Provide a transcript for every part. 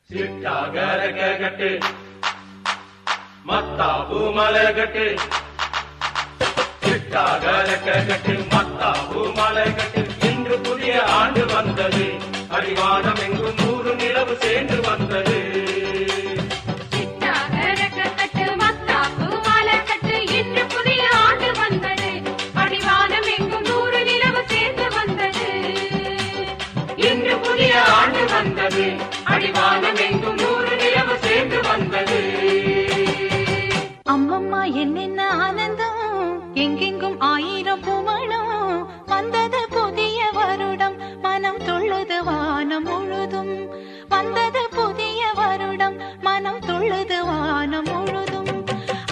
சிட்டாகரகட்டு மத்தாபு மலைகட்டு சிட்டாகரகட்டு மத்தாபு மலைகட்டு இன்று புதிய ஆண்டு வந்தது அடிவானம் எங்கும் 100 நிலவு சேர்ந்து வந்தது வந்தது அடிவானம் எங்கும் 100 நிலவு சேர்ந்து வந்தது அம்மம்மா என்னென்ன ஆனந்தம் எங்கெங்கும் 1000 பூமணம் வந்தது புதிய வருடம் மனம் துள்ளுது வானம் முழுதும் வந்தது புதிய வருடம் மனம் துள்ளுது வானம் முழுதும்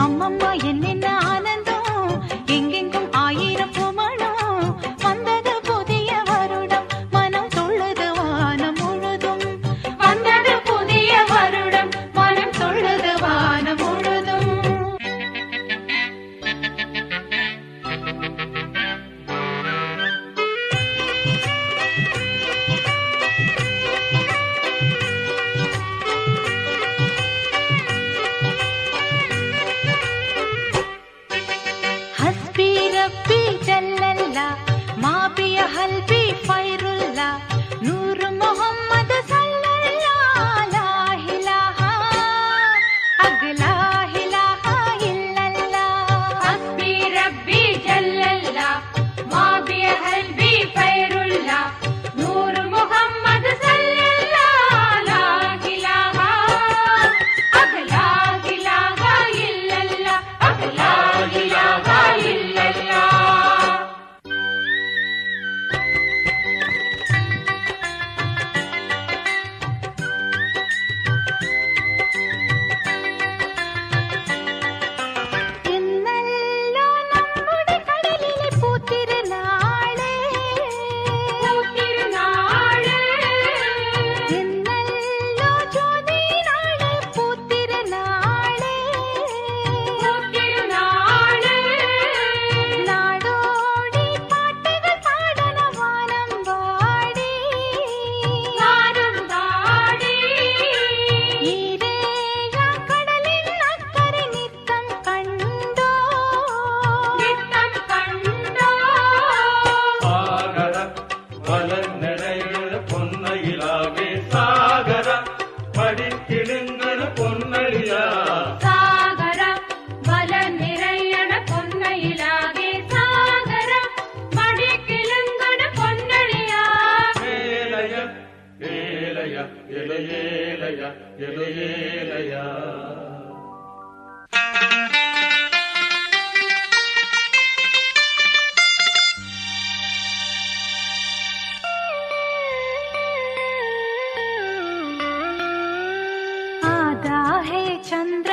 அம்மம்மா என்னென்ன ஆனந்தம் எங்கெங்கும் 1000 பூமணம் வந்தது புதிய வருடம் மனம் துள்ளுது வானம் முழுதும் வந்தது புதிய வருடம் மனம் துள்ளுது வானம் முழுதும் हस्बी रब्बी जल्लल्ला माबिया हल्बी फैरुल्ला नूर मोहम्मद सल्लल्लाह ला इलाहा अगला इलाहा इल्लल्लाह हस्बी रब्बी जल्लल्ला माबिया हल्बी फैरुल्ला नूर मोहम्मद सल्लल्लाह ला इलाहा अगला इलाहा इल्लल्लाह अगला इलाहा इल्लल्लाह ഇന്നല്ലോ നമ്മുടെ കടലിലെ പൂത്തിരുനാള് ഇന്നല്ലോ ജ്യോതിനാള് പൂത്തിരുനാള് നാടോടി പാട്ടുകൾ പാടണ വാനം പാടി ഈരേഴാം കടലിൽ അക്കരെ നിത്തം കണ്ടോ சாகர மலர் நிறைகள் பொன்னையிலாவே சாகர படிக்கிடுங்கள் பொன்னலியா സാഗര വല നിറയണ പൊന്നയിലാകെ സാഗര മടിക്കിളുങ്ങണ പൊന്നളിയാ ஏலைய ஏலைய இலையேலைய இலையேலையா आधा है चंद्र